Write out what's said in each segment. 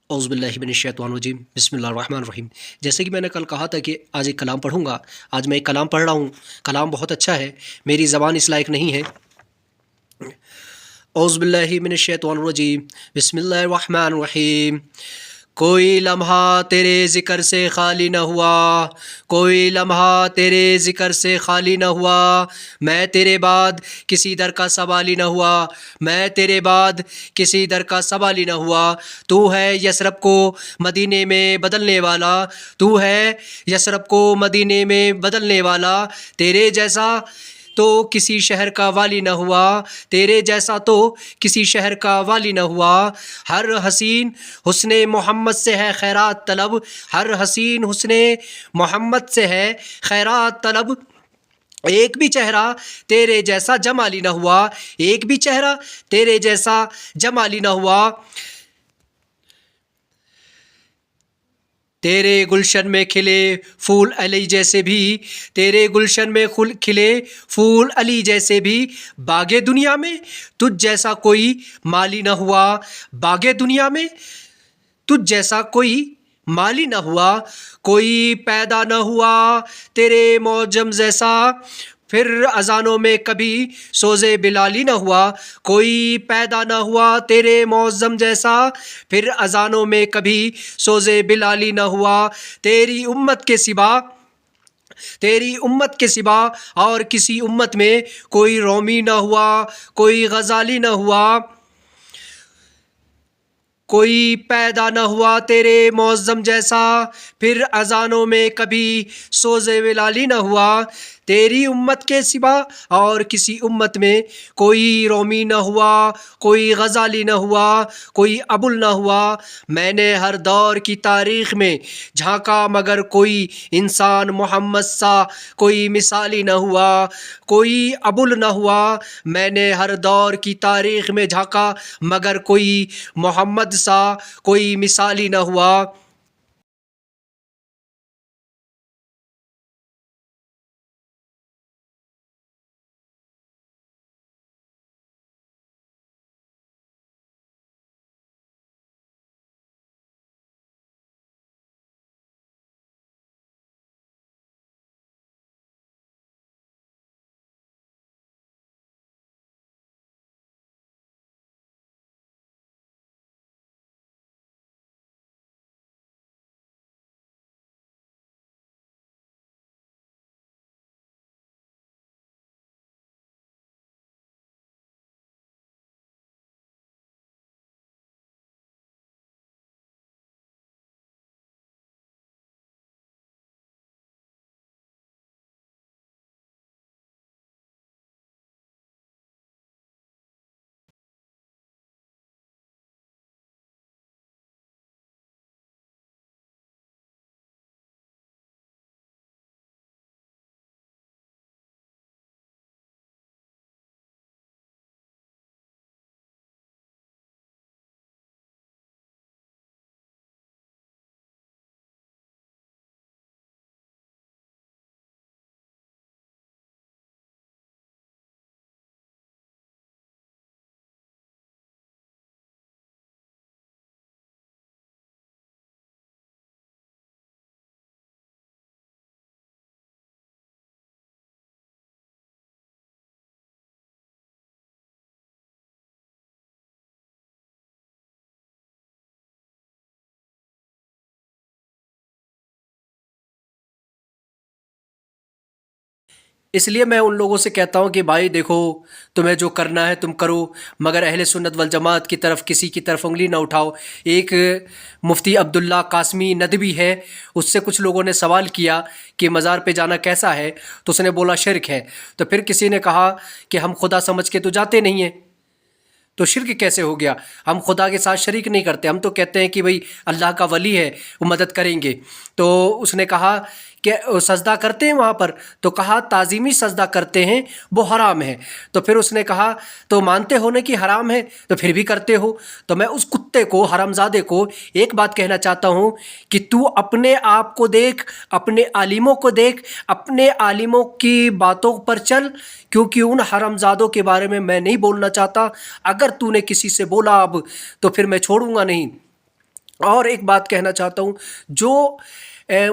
اعوذ باللہ من الشیطان الرجیم بسم اللہ الرحمن الرحیم۔ جیسے کہ میں نے کل کہا تھا کہ آج ایک کلام پڑھوں گا، آج میں ایک کلام پڑھ رہا ہوں۔ کلام بہت اچھا ہے، میری زبان اس لائق نہیں ہے۔ اعوذ باللہ من الشیطان الرجیم بسم اللہ الرحمن الرحیم۔ کوئی لمحہ تیرے ذکر سے خالی نہ ہوا، کوئی لمحہ تیرے ذکر سے خالی نہ ہوا، میں تیرے بعد کسی در کا سوالی نہ ہوا، میں تیرے بعد کسی در کا سوالی نہ ہوا۔ تو ہے یثرب کو مدینے میں بدلنے والا، تو ہے یثرب کو مدینے میں بدلنے والا، تیرے جیسا تو کسی شہر کا والی نہ ہوا، تیرے جیسا تو کسی شہر کا والی نہ ہوا۔ ہر حسین حسن محمد سے ہے خیرات طلب، ہر حسین حسن محمد سے ہے خیرات طلب، ایک بھی چہرہ تیرے جیسا جمالی نہ ہوا، ایک بھی چہرہ تیرے جیسا جمالی نہ ہوا۔ تیرے گلشن میں کھلے پھول علی جیسے بھی، تیرے گلشن میں کھلے پھول علی جیسے بھی، باغ دنیا میں تجھ جیسا کوئی مالی نہ ہوا، باغ دنیا میں تجھ جیسا کوئی مالی نہ ہوا۔ کوئی پیدا نہ ہوا تیرے معجم جیسا، پھر اذانوں میں کبھی سوز بلالی نہ ہوا، کوئی پیدا نہ ہوا تیرے معظم جیسا، پھر اذانوں میں کبھی سوز بلالی نہ ہوا۔ تیری امت کے سوا اور کسی امت میں کوئی رومی نہ ہوا، کوئی غزالی نہ ہوا، کوئی پیدا نہ ہوا تیرے معظم جیسا، پھر اذانوں میں کبھی سوز بلالی نہ ہوا۔ تیری امت کے سوا اور کسی امت میں کوئی رومی نہ ہوا، کوئی غزالی نہ ہوا، کوئی ابل نہ ہوا۔ میں نے ہر دور کی تاریخ میں جھانکا مگر کوئی انسان محمد سا کوئی مثالی نہ ہوا، کوئی ابل نہ ہوا۔ میں نے ہر دور کی تاریخ میں جھانکا مگر کوئی محمد سا کوئی مثالی نہ ہوا۔ اس لیے میں ان لوگوں سے کہتا ہوں کہ بھائی دیکھو، تمہیں جو کرنا ہے تم کرو، مگر اہل سنت والجماعت کی طرف کسی کی طرف انگلی نہ اٹھاؤ۔ ایک مفتی عبداللہ قاسمی ندوی ہے، اس سے کچھ لوگوں نے سوال کیا کہ مزار پہ جانا کیسا ہے، تو اس نے بولا شرک ہے۔ تو پھر کسی نے کہا کہ ہم خدا سمجھ کے تو جاتے نہیں ہیں، تو شرک کیسے ہو گیا؟ ہم خدا کے ساتھ شریک نہیں کرتے، ہم تو کہتے ہیں کہ بھئی اللہ کا ولی ہے، وہ مدد کریں گے۔ تو اس نے کہا کہ سجدہ کرتے ہیں وہاں پر؟ تو کہا تعظیمی سجدہ کرتے ہیں، وہ حرام ہے۔ تو پھر اس نے کہا تو مانتے ہو نا کہ حرام ہے، تو پھر بھی کرتے ہو؟ تو میں اس کتے کو، حرامزادے کو ایک بات کہنا چاہتا ہوں کہ تو اپنے آپ کو دیکھ، اپنے عالموں کو دیکھ، اپنے عالموں کی باتوں پر چل، کیونکہ ان حرامزادوں کے بارے میں نہیں بولنا چاہتا۔ اگر تو نے کسی سے بولا اب تو پھر میں چھوڑوں گا نہیں۔ اور ایک بات کہنا چاہتا ہوں، جو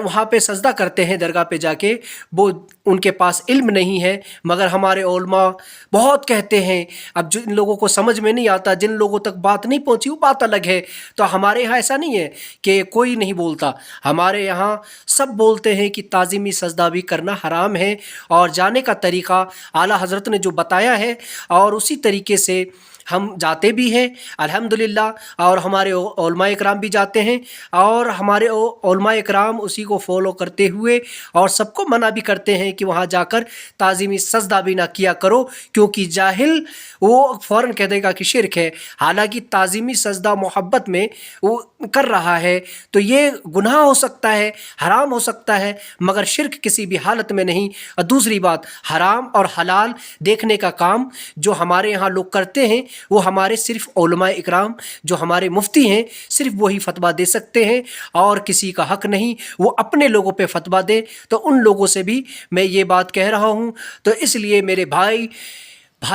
وہاں پہ سجدہ کرتے ہیں درگاہ پہ جا کے، وہ ان کے پاس علم نہیں ہے، مگر ہمارے علماء بہت کہتے ہیں۔ اب جن لوگوں کو سمجھ میں نہیں آتا، جن لوگوں تک بات نہیں پہنچی، وہ بات الگ ہے۔ تو ہمارے یہاں ایسا نہیں ہے کہ کوئی نہیں بولتا، ہمارے یہاں سب بولتے ہیں کہ تعظیمی سجدہ بھی کرنا حرام ہے، اور جانے کا طریقہ اعلیٰ حضرت نے جو بتایا ہے، اور اسی طریقے سے ہم جاتے بھی ہیں الحمدللہ، اور ہمارے علماء اکرام بھی جاتے ہیں، اور ہمارے علماء اکرام اسی کو فالو کرتے ہوئے اور سب کو منع بھی کرتے ہیں کہ وہاں جا کر تعظیمی سجدہ بھی نہ کیا کرو، کیونکہ جاہل وہ فوراً کہہ دے گا کہ شرک ہے، حالانکہ تعظیمی سجدہ محبت میں وہ کر رہا ہے، تو یہ گناہ ہو سکتا ہے، حرام ہو سکتا ہے، مگر شرک کسی بھی حالت میں نہیں۔ اور دوسری بات، حرام اور حلال دیکھنے کا کام جو ہمارے یہاں لوگ کرتے ہیں، وہ ہمارے صرف علماء اکرام جو ہمارے مفتی ہیں صرف وہی فتویٰ دے سکتے ہیں، اور کسی کا حق نہیں وہ اپنے لوگوں پہ فتویٰ دے۔ تو ان لوگوں سے بھی میں یہ بات کہہ رہا ہوں، تو اس لیے میرے بھائی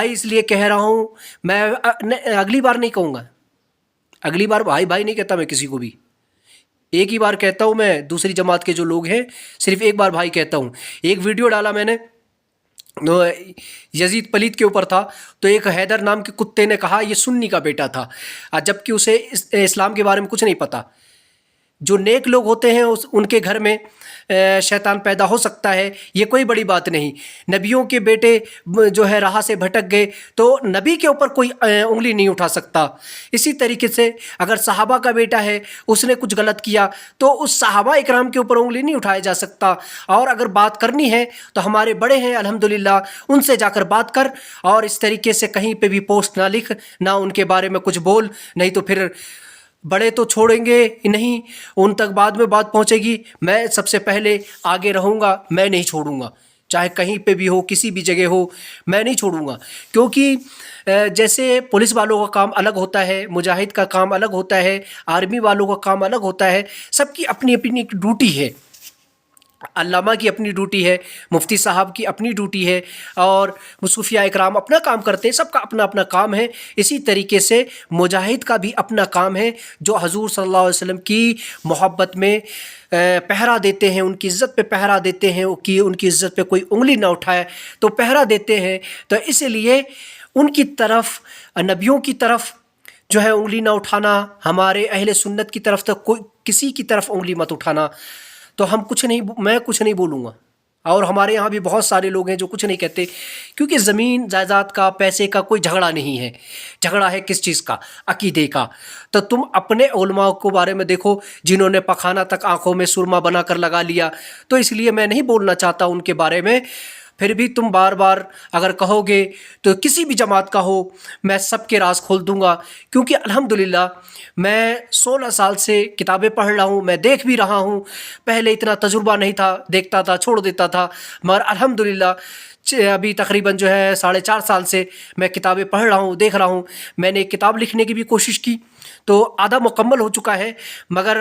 اس لیے کہہ رہا ہوں، میں اگلی بار نہیں کہوں گا، اگلی بار بھائی نہیں کہتا میں کسی کو بھی، ایک ہی بار کہتا ہوں میں۔ دوسری جماعت کے جو لوگ ہیں صرف ایک بار بھائی کہتا ہوں۔ ایک ویڈیو ڈالا میں نے، یزید پلیت کے اوپر تھا، تو ایک حیدر نام کے کتے نے کہا یہ سنی کا بیٹا تھا، جبکہ اسے اسلام کے بارے میں کچھ نہیں پتہ۔ جو نیک لوگ ہوتے ہیں ان کے گھر میں شیطان پیدا ہو سکتا ہے، یہ کوئی بڑی بات نہیں۔ نبیوں کے بیٹے جو ہے راہ سے بھٹک گئے تو نبی کے اوپر کوئی انگلی نہیں اٹھا سکتا۔ اسی طریقے سے اگر صحابہ کا بیٹا ہے، اس نے کچھ غلط کیا تو اس صحابہ اکرام کے اوپر انگلی نہیں اٹھایا جا سکتا۔ اور اگر بات کرنی ہے تو ہمارے بڑے ہیں الحمدللہ، ان سے جا کر بات کر، اور اس طریقے سے کہیں پہ بھی پوسٹ نہ لکھ، نہ ان کے بارے میں کچھ بول، نہیں تو پھر بڑے تو چھوڑیں گے نہیں، ان تک بعد میں بات پہنچے گی۔ میں سب سے پہلے آگے رہوں گا، میں نہیں چھوڑوں گا، چاہے کہیں پہ بھی ہو، کسی بھی جگہ ہو، میں نہیں چھوڑوں گا۔ کیونکہ جیسے پولیس والوں کا کام الگ ہوتا ہے، مجاہد کا کام الگ ہوتا ہے، آرمی والوں کا کام الگ ہوتا ہے، سب کی اپنی اپنی ڈیوٹی ہے۔ علامہ کی اپنی ڈیوٹی ہے، مفتی صاحب کی اپنی ڈیوٹی ہے، اور صوفیاء اکرام اپنا کام کرتے ہیں، سب کا اپنا اپنا کام ہے۔ اسی طریقے سے مجاہد کا بھی اپنا کام ہے، جو حضور صلی اللہ علیہ وسلم کی محبت میں پہرا دیتے ہیں، ان کی عزت پہ پہرا دیتے ہیں کہ ان کی عزت پہ کوئی انگلی نہ اٹھائے، تو پہرا دیتے ہیں۔ تو اس لیے ان کی طرف، نبیوں کی طرف جو ہے انگلی نہ اٹھانا، ہمارے اہل سنت کی طرف تو کوئی کسی کی طرف انگلی مت اٹھانا۔ تو میں کچھ نہیں بولوں گا، اور ہمارے یہاں بھی بہت سارے لوگ ہیں جو کچھ نہیں کہتے، کیونکہ زمین جائیداد کا، پیسے کا کوئی جھگڑا نہیں ہے۔ جھگڑا ہے کس چیز کا؟ عقیدے کا۔ تو تم اپنے علماء کو بارے میں دیکھو، جنہوں نے پخانہ تک آنکھوں میں سرما بنا کر لگا لیا، تو اس لیے میں نہیں بولنا چاہتا ان کے بارے میں۔ پھر بھی تم بار بار اگر کہو گے تو کسی بھی جماعت کا ہو، میں سب کے راز کھول دوں گا، کیونکہ الحمدللہ میں 16 سال سے کتابیں پڑھ رہا ہوں، میں دیکھ بھی رہا ہوں۔ پہلے اتنا تجربہ نہیں تھا، دیکھتا تھا چھوڑ دیتا تھا، مگر الحمدللہ ابھی تقریباً جو ہے 4.5 سال سے میں کتابیں پڑھ رہا ہوں، دیکھ رہا ہوں۔ میں نے ایک کتاب لکھنے کی بھی کوشش کی، تو آدھا مکمل ہو چکا ہے، مگر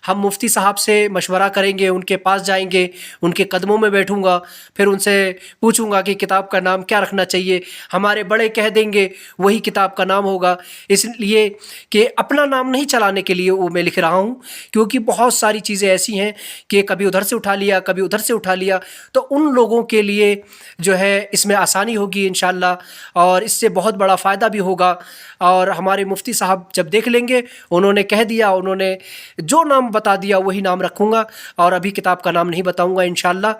ہم مفتی صاحب سے مشورہ کریں گے، ان کے پاس جائیں گے، ان کے قدموں میں بیٹھوں گا، پھر ان سے پوچھوں گا کہ کتاب کا نام کیا رکھنا چاہیے۔ ہمارے بڑے کہہ دیں گے وہی کتاب کا نام ہوگا، اس لیے کہ اپنا نام نہیں چلانے کے لیے وہ میں لکھ رہا ہوں، کیونکہ بہت ساری چیزیں ایسی ہیں کہ کبھی ادھر سے اٹھا لیا، کبھی ادھر سے اٹھا لیا، تو ان لوگوں کے لیے جو ہے اس میں آسانی ہوگی انشاءاللہ، اور اس سے بہت بڑا فائدہ بھی ہوگا۔ اور ہمارے مفتی صاحب جب دیکھ لیں گے، انہوں نے کہہ دیا، انہوں نے جو نام بتا دیا وہی نام رکھوں گا، اور ابھی کتاب کا نام نہیں بتاؤں گا انشاءاللہ۔